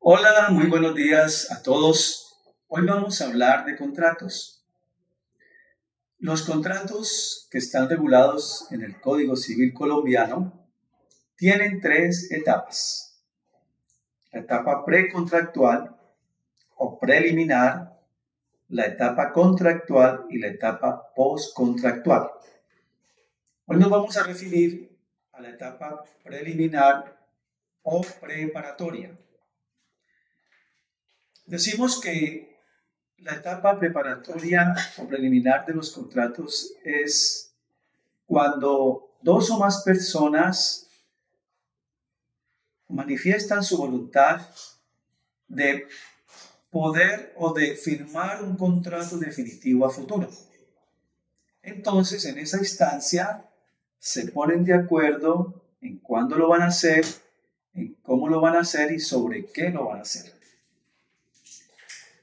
Hola, muy buenos días a todos. Hoy vamos a hablar de contratos. Los contratos que están regulados en el Código Civil colombiano tienen tres etapas. La etapa precontractual o preliminar, la etapa contractual y la etapa postcontractual. Hoy nos vamos a referir a la etapa preliminar o preparatoria. Decimos que la etapa preparatoria o preliminar de los contratos es cuando dos o más personas manifiestan su voluntad de poder o de firmar un contrato definitivo a futuro. Entonces, en esa instancia, se ponen de acuerdo en cuándo lo van a hacer, en cómo lo van a hacer y sobre qué lo van a hacer.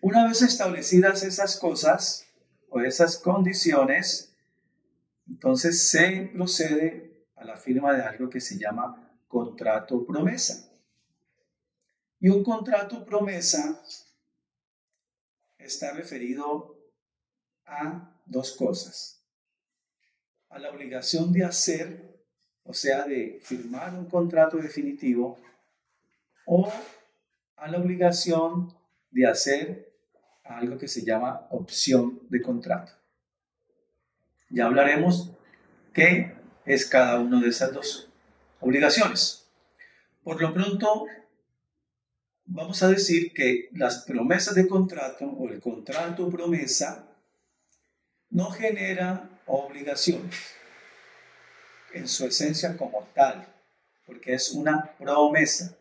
Una vez establecidas esas cosas o esas condiciones, entonces se procede a la firma de algo que se llama contrato promesa. Y un contrato promesa está referido a dos cosas: a la obligación de hacer, o sea, de firmar un contrato definitivo, o a la obligación de hacer algo que se llama opción de contrato. Ya hablaremos qué es cada una de esas dos obligaciones. Por lo pronto, vamos a decir que las promesas de contrato o el contrato promesa no genera obligaciones en su esencia como tal, porque es una promesa.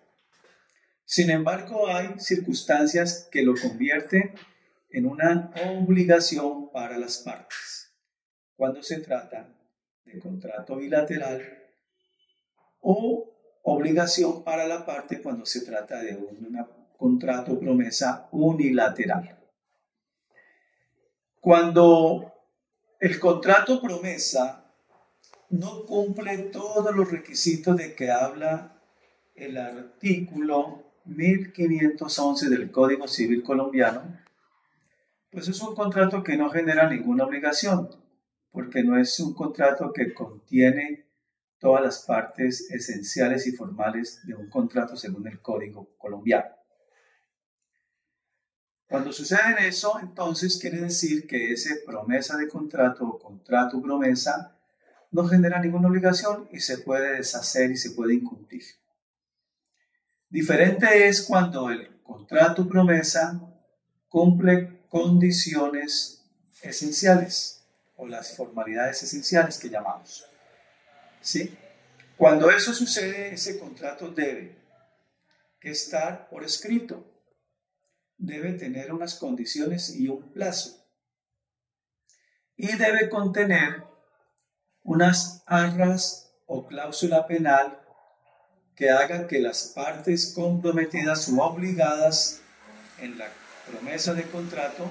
Sin embargo, hay circunstancias que lo convierten en una obligación para las partes, cuando se trata de contrato bilateral, o obligación para la parte cuando se trata de un contrato promesa unilateral. Cuando el contrato promesa no cumple todos los requisitos de que habla el artículo 1511 del Código Civil colombiano, pues es un contrato que no genera ninguna obligación, porque no es un contrato que contiene todas las partes esenciales y formales de un contrato según el Código colombiano. Cuando sucede eso, entonces quiere decir que esa promesa de contrato o contrato promesa no genera ninguna obligación y se puede deshacer y se puede incumplir. Diferente es cuando el contrato promesa cumple condiciones esenciales o las formalidades esenciales que llamamos. ¿Sí? Cuando eso sucede, ese contrato debe estar por escrito, debe tener unas condiciones y un plazo, y debe contener unas arras o cláusula penal que haga que las partes comprometidas o obligadas en la promesa de contrato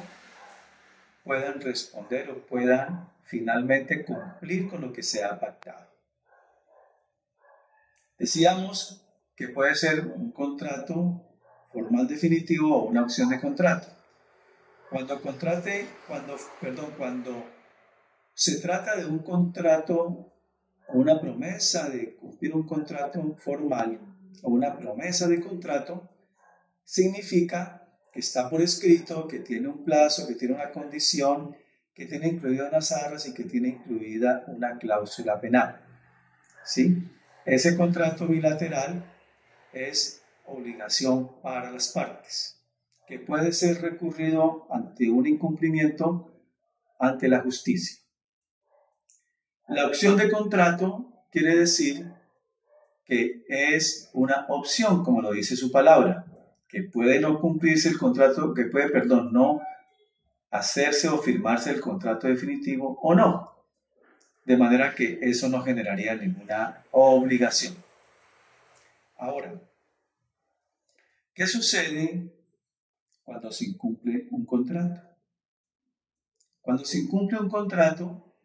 puedan responder o puedan finalmente cumplir con lo que se ha pactado. Decíamos que puede ser un contrato formal definitivo o una opción de contrato. Cuando se trata de un contrato o una promesa de cumplir un contrato formal o una promesa de contrato, significa que está por escrito, que tiene un plazo, que tiene una condición, que tiene incluidas unas arras y que tiene incluida una cláusula penal. ¿Sí? Ese contrato bilateral es obligación para las partes, que puede ser recurrido ante un incumplimiento ante la justicia. La opción de contrato quiere decir que es una opción, como lo dice su palabra, que puede no cumplirse el contrato, que puede, no hacerse o firmarse el contrato definitivo o no. De manera que eso no generaría ninguna obligación. Ahora, ¿qué sucede cuando se incumple un contrato? Cuando se incumple un contrato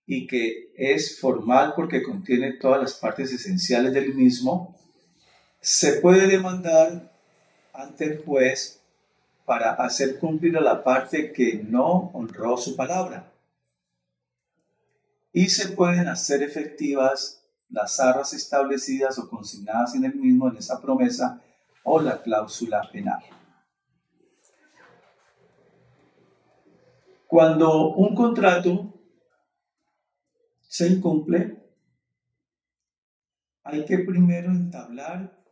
y que es formal porque contiene todas las partes esenciales del mismo, se puede demandar ante el juez para hacer cumplir a la parte que no honró su palabra. Y se pueden hacer efectivas las arras establecidas o consignadas en el mismo, en esa promesa, o la cláusula penal. Cuando un contrato se incumple, hay que primero entablar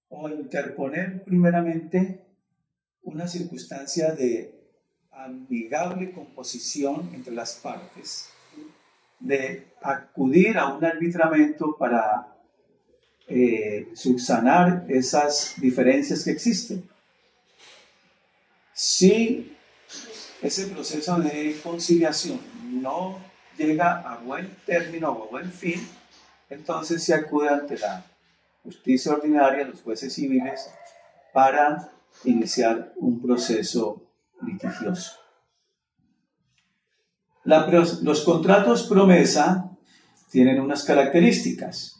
o interponer primeramente una circunstancia de amigable composición entre las partes, de acudir a un arbitramiento para subsanar esas diferencias que existen. Si ese proceso de conciliación no llega a buen término o a buen fin, entonces se acude ante la justicia ordinaria, los jueces civiles, para iniciar un proceso litigioso. Los contratos promesa tienen unas características.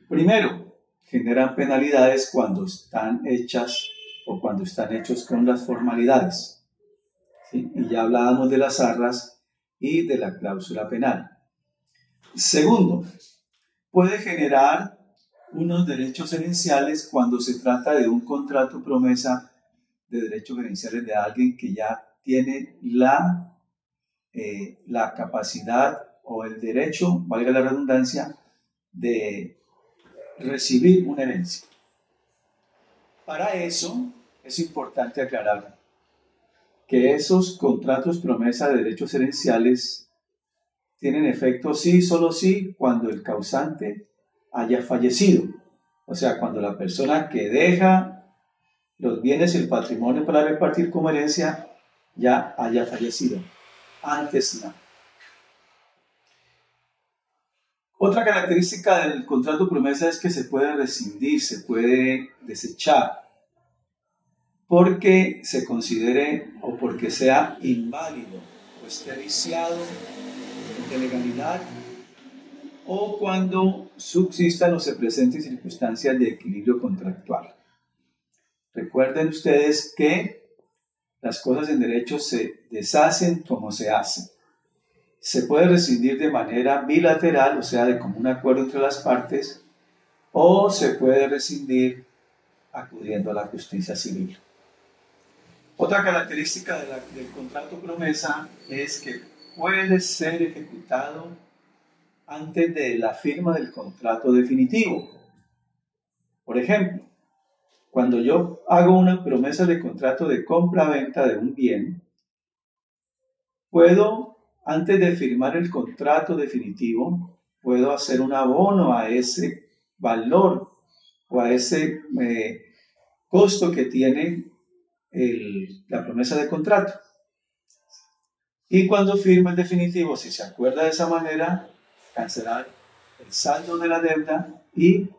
Primero, generan penalidades cuando están hechas o cuando están hechos con las formalidades. ¿Sí? Y ya hablábamos de las arras y de la cláusula penal. Segundo, puede generar unos derechos herenciales cuando se trata de un contrato promesa de derechos herenciales de alguien que ya tiene la capacidad o el derecho, valga la redundancia, de recibir una herencia. Para eso es importante aclarar que esos contratos promesa de derechos herenciales tienen efecto sí, solo sí, cuando el causante haya fallecido. O sea, cuando la persona que deja los bienes y el patrimonio para repartir como herencia ya haya fallecido. Antes no. Otra característica del contrato promesa es que se puede rescindir, se puede desechar, porque se considere o porque sea inválido o esté viciado de legalidad, o cuando subsistan o se presenten circunstancias de equilibrio contractual. Recuerden ustedes que las cosas en derecho se deshacen como se hacen. Se puede rescindir de manera bilateral, o sea, de común acuerdo entre las partes, o se puede rescindir acudiendo a la justicia civil. Otra característica del contrato promesa es que puede ser ejecutado antes de la firma del contrato definitivo. Por ejemplo, cuando yo hago una promesa de contrato de compra-venta de un bien, puedo, antes de firmar el contrato definitivo, puedo hacer un abono a ese valor o a ese costo que tiene la promesa de contrato. Y cuando firme el definitivo, si se acuerda de esa manera, cancelar el saldo de la deuda y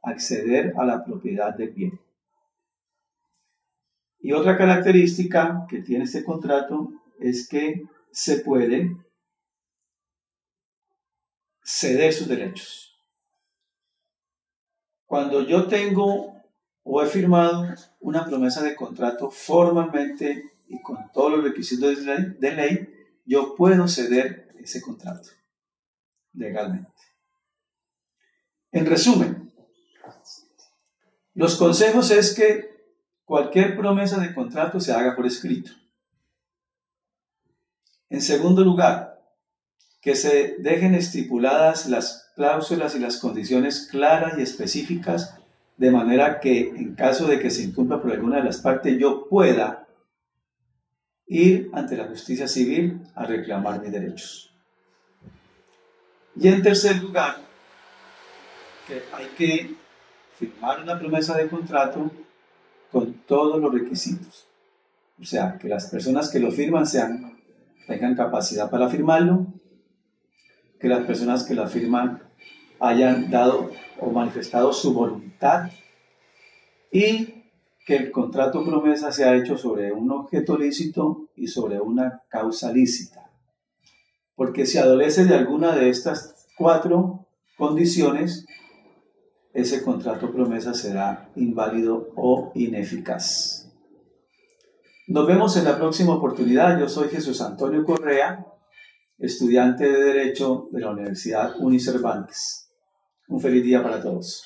acceder a la propiedad del bien. Y otra característica que tiene este contrato es que se puede ceder sus derechos. Cuando yo tengo o he firmado una promesa de contrato formalmente y con todos los requisitos de ley, yo puedo ceder ese contrato legalmente. En resumen, los consejos es que cualquier promesa de contrato se haga por escrito. En segundo lugar, que se dejen estipuladas las cláusulas y las condiciones claras y específicas, de manera que en caso de que se incumpla por alguna de las partes, yo pueda ir ante la justicia civil a reclamar mis derechos. Y en tercer lugar, que hay que firmar una promesa de contrato con todos los requisitos. O sea, que las personas que lo firman tengan capacidad para firmarlo, que las personas que la firman hayan dado o manifestado su voluntad y que el contrato promesa sea hecho sobre un objeto lícito y sobre una causa lícita. Porque si adolece de alguna de estas 4 condiciones, ese contrato promesa será inválido o ineficaz. Nos vemos en la próxima oportunidad. Yo soy Jesús Antonio Correa, estudiante de Derecho de la Universidad Unicervantes. Un feliz día para todos.